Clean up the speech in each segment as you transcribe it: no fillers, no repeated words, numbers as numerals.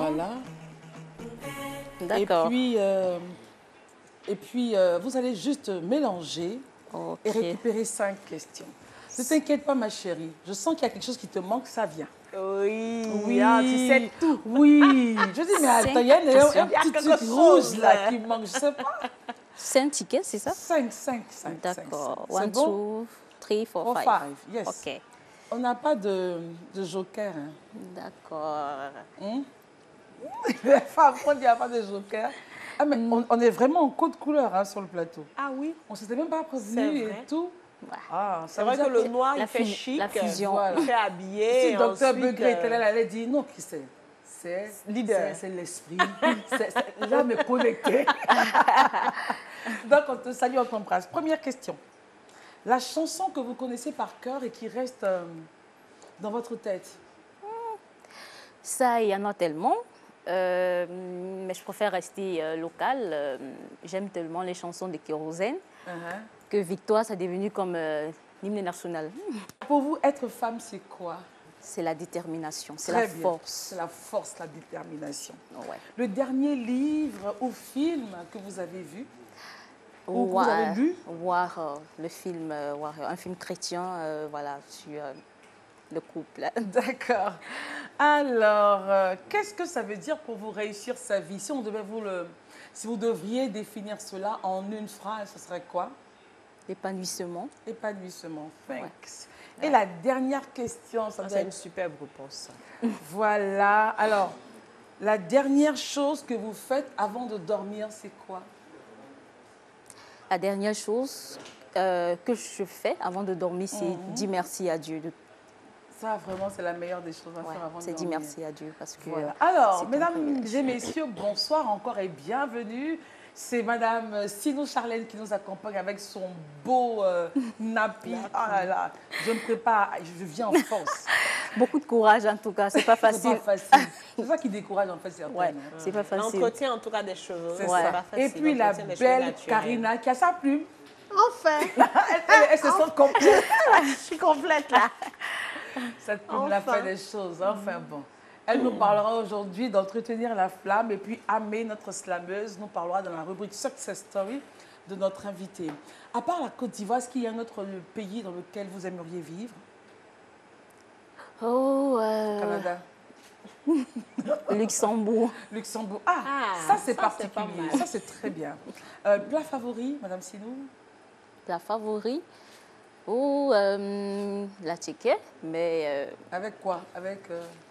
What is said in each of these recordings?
Voilà. D'accord. Et puis vous allez juste mélanger et récupérer 5 questions. Ne t'inquiète pas, ma chérie. Je sens qu'il y a quelque chose qui te manque, ça vient. Oui, Oui, ah, tu sais tout. Oui. Je dis, mais attends, il y a un petit truc chose. rouge là qui manque, je sais pas. 5 tickets, c'est ça? 5. D'accord. C'est 1, bon? 2, 3, 4, 5. 4, 5, yes. OK. On n'a pas de joker. Hein. D'accord. Les femmes, quand il n'y a pas de joker. Ah, mais on est vraiment en code couleur hein, sur le plateau. Ah oui? On ne s'était même pas prévenu et tout. Ouais. Ah, c'est vrai que le noir, il fait chic. La fusion. Voilà. Il fait habillé. Si Dr Begré était là, elle allait dire non, qui c'est? C'est leader. C'est l'esprit. L'âme est connectée. Donc, on te salue, on t'embrasse. Première question. La chanson que vous connaissez par cœur et qui reste dans votre tête? Ça, il y en a tellement. Mais je préfère rester local. J'aime tellement les chansons de Kérosène que Victoire, ça est devenu comme l'hymne national. Pour vous, être femme, c'est quoi? C'est la détermination, c'est la force. C'est la force, la détermination. Ouais. Le dernier livre ou film que vous avez vu ou que vous avez lu? Le film, un film chrétien, voilà, sur le couple. D'accord. Alors, qu'est-ce que ça veut dire pour vous réussir sa vie? Si on devait si vous devriez définir cela en une phrase, ce serait quoi? L'épanouissement. Épanouissement. Thanks. Ouais. Et la dernière question, ça c'est une superbe réponse. Voilà. Alors, la dernière chose que vous faites avant de dormir, c'est quoi? La dernière chose que je fais avant de dormir, c'est dire merci à Dieu. Ça, vraiment, c'est la meilleure des choses à faire avant de dormir. C'est dire merci à Dieu. Parce que, voilà. Alors, mesdames et messieurs, bonsoir encore et bienvenue. C'est Madame Sinou Charlène qui nous accompagne avec son beau nappy. Oh là là, je me prépare, je viens en force. Beaucoup de courage en tout cas, c'est pas facile. C'est pas facile. C'est ça qui décourage en fait certaines. Ouais, c'est pas facile. L'entretien en tout cas des cheveux, c'est ça. Pas facile. Et puis la belle Karina qui a sa plume. Enfin. Elle se sent complète. Je suis complète là. Cette plume la fait des choses. Enfin bon. Elle nous parlera aujourd'hui d'entretenir la flamme et puis Amé, notre slameuse, nous parlera dans la rubrique Success Story de notre invité. À part la Côte d'Ivoire, est-ce qu'il y a un autre pays dans lequel vous aimeriez vivre? Canada. Luxembourg. Luxembourg. Ça c'est particulier. Ça c'est très bien. Plat favori, Madame Sinou? Plat favori? La ticket, mais... avec quoi?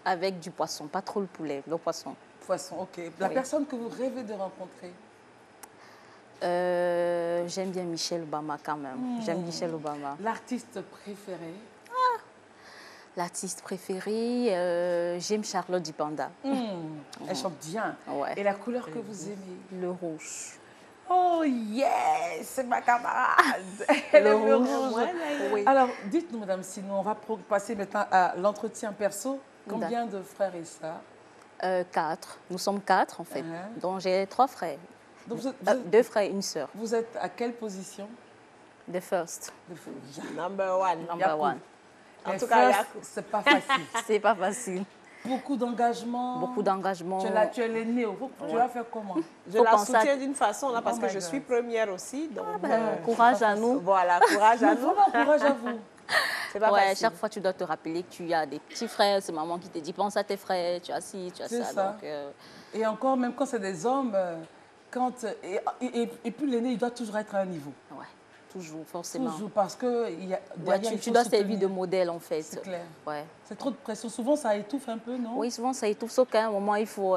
Avec du poisson, pas trop le poulet, le poisson. Poisson, ok. La personne que vous rêvez de rencontrer? J'aime bien Michelle Obama quand même. J'aime Michelle Obama. L'artiste préféré? L'artiste préféré, j'aime Charlotte Dupanda. Elle chante bien. Ouais. Et la couleur que vous aimez? Le rouge. Oh yes, c'est ma camarade. Elle aime le rouge. Oui. Alors, dites-nous, Madame Sinou, on va passer maintenant à l'entretien perso. Combien de frères et sœurs? 4. Nous sommes 4 en fait. Donc j'ai 3 frères. Donc, 2 frères et une sœur. Vous êtes à quelle position? The first. Number one. Number one. En tout cas, c'est pas facile. C'est pas facile. Beaucoup d'engagement. Beaucoup d'engagement. Tu es l'aînée. Tu vas faire comment? Je la soutiens d'une façon là parce que je suis première aussi. Donc, courage à nous. Voilà, courage à nous. Courage à vous. C'est pas facile. Chaque fois, tu dois te rappeler que tu as des petits frères. C'est maman qui te dit, pense à tes frères, tu as ci, tu as ça. Donc, et encore, même quand c'est des hommes, et puis l'aîné, il doit toujours être à un niveau. Ouais. Toujours, forcément. Toujours, parce que tu dois servir de modèle, en fait. C'est clair. Ouais. C'est trop de pression. Souvent, ça étouffe un peu, non? Oui, souvent, ça étouffe. Sauf qu'à un moment, il faut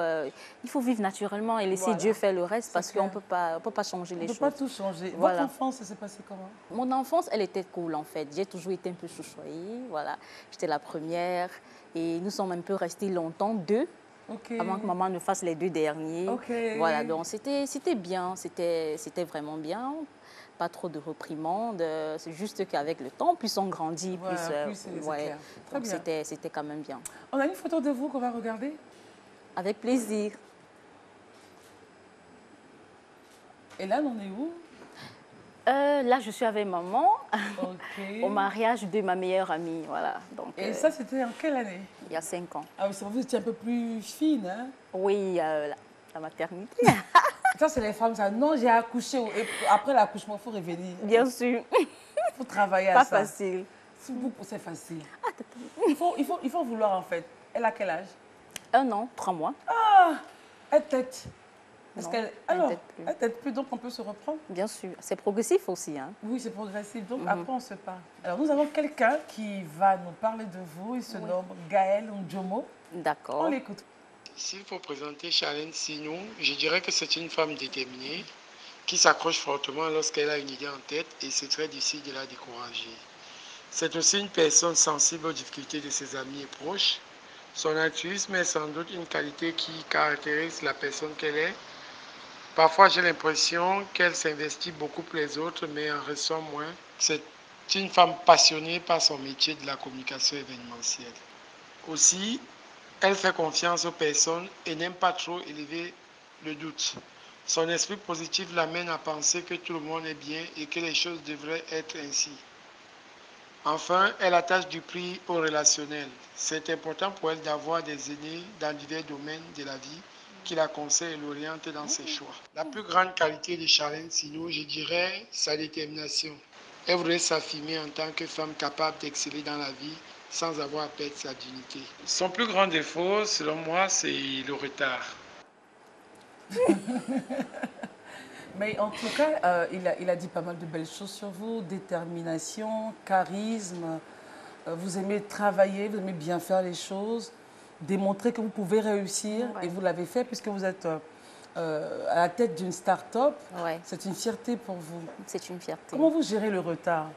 vivre naturellement et laisser Dieu faire le reste parce qu'on ne peut pas changer les choses. On ne peut pas tout changer. Voilà. Votre enfance, ça s'est passé comment? Mon enfance, elle était cool, en fait. J'ai toujours été un peu chouchouée. Voilà. J'étais la première et nous sommes un peu restés longtemps, 2. Avant que maman ne fasse les 2 derniers. Voilà, donc c'était bien, c'était vraiment bien. Pas trop de réprimandes, c'est juste qu'avec le temps, plus on grandit, donc c'était quand même bien. On a une photo de vous qu'on va regarder? Avec plaisir. Et là, on est où? Là, je suis avec maman Okay. au mariage de ma meilleure amie. Voilà. Donc, et ça, c'était en quelle année? Il y a 5 ans. Ah oui, vous étiez un peu plus fine, hein? Oui, la maternité. Ça, c'est les femmes, ça. Non, j'ai accouché. Et après l'accouchement, il faut revenir. Bien sûr. Il faut travailler Pas à ça. facile. C'est facile. Il faut vouloir, en fait. Elle a quel âge? 1 an, 3 mois. Ah, elle tête. Parce Non, qu'elle, elle alors, tète plus. elle tête plus, donc on peut se reprendre. Bien sûr. C'est progressif aussi. Hein. Oui, c'est progressif. Donc après, on se parle. Alors, nous avons quelqu'un qui va nous parler de vous. Il se nomme Gaël Ndjomo. D'accord. On l'écoute. S'il faut présenter Charlène Signon, je dirais que c'est une femme déterminée qui s'accroche fortement lorsqu'elle a une idée en tête et c'est très difficile de la décourager. C'est aussi une personne sensible aux difficultés de ses amis et proches. Son altruisme est sans doute une qualité qui caractérise la personne qu'elle est. Parfois, j'ai l'impression qu'elle s'investit beaucoup pour les autres, mais en ressent moins. C'est une femme passionnée par son métier de la communication événementielle. Aussi, elle fait confiance aux personnes et n'aime pas trop élever le doute. Son esprit positif l'amène à penser que tout le monde est bien et que les choses devraient être ainsi. Enfin, elle attache du prix au relationnel. C'est important pour elle d'avoir des aînés dans divers domaines de la vie qui la conseillent et l'orientent dans ses choix. La plus grande qualité de Charlène Signon, je dirais, sa détermination. Elle voudrait s'affirmer en tant que femme capable d'exceller dans la vie sans avoir à perdre sa dignité. Son plus grand défaut, selon moi, c'est le retard. Mais en tout cas, il a dit pas mal de belles choses sur vous. Détermination, charisme. Vous aimez travailler, vous aimez bien faire les choses. Démontrer que vous pouvez réussir. Ouais. Et vous l'avez fait puisque vous êtes à la tête d'une start-up. Ouais. C'est une fierté pour vous. C'est une fierté. Comment vous gérez le retard?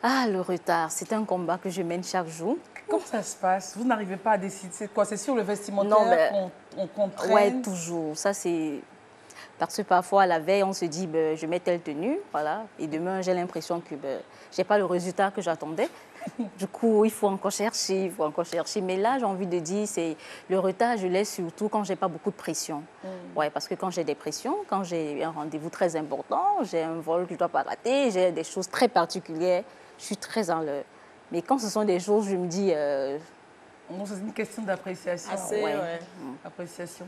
Ah, le retard, c'est un combat que je mène chaque jour. Comment ça se passe? Vous n'arrivez pas à décider. C'est quoi? C'est sur le vestimentaire Non, mais- qu'on traîne? Ouais, toujours. Ça, c'est... Parce que parfois, la veille, on se dit, ben, je mets telle tenue, voilà. Et demain, j'ai l'impression que ben, je n'ai pas le résultat que j'attendais. Du coup, il faut encore chercher, il faut encore chercher. Mais là, j'ai envie de dire, c'est le retard, je l'ai surtout quand j'ai pas beaucoup de pression. Ouais, parce que quand j'ai des pressions, quand j'ai un rendez-vous très important, j'ai un vol que je ne dois pas rater, j'ai des choses très particulières, je suis très en l'heure. Mais quand ce sont des choses, je me dis... Non, c'est une question d'appréciation. Assez, ouais. ouais. Appréciation.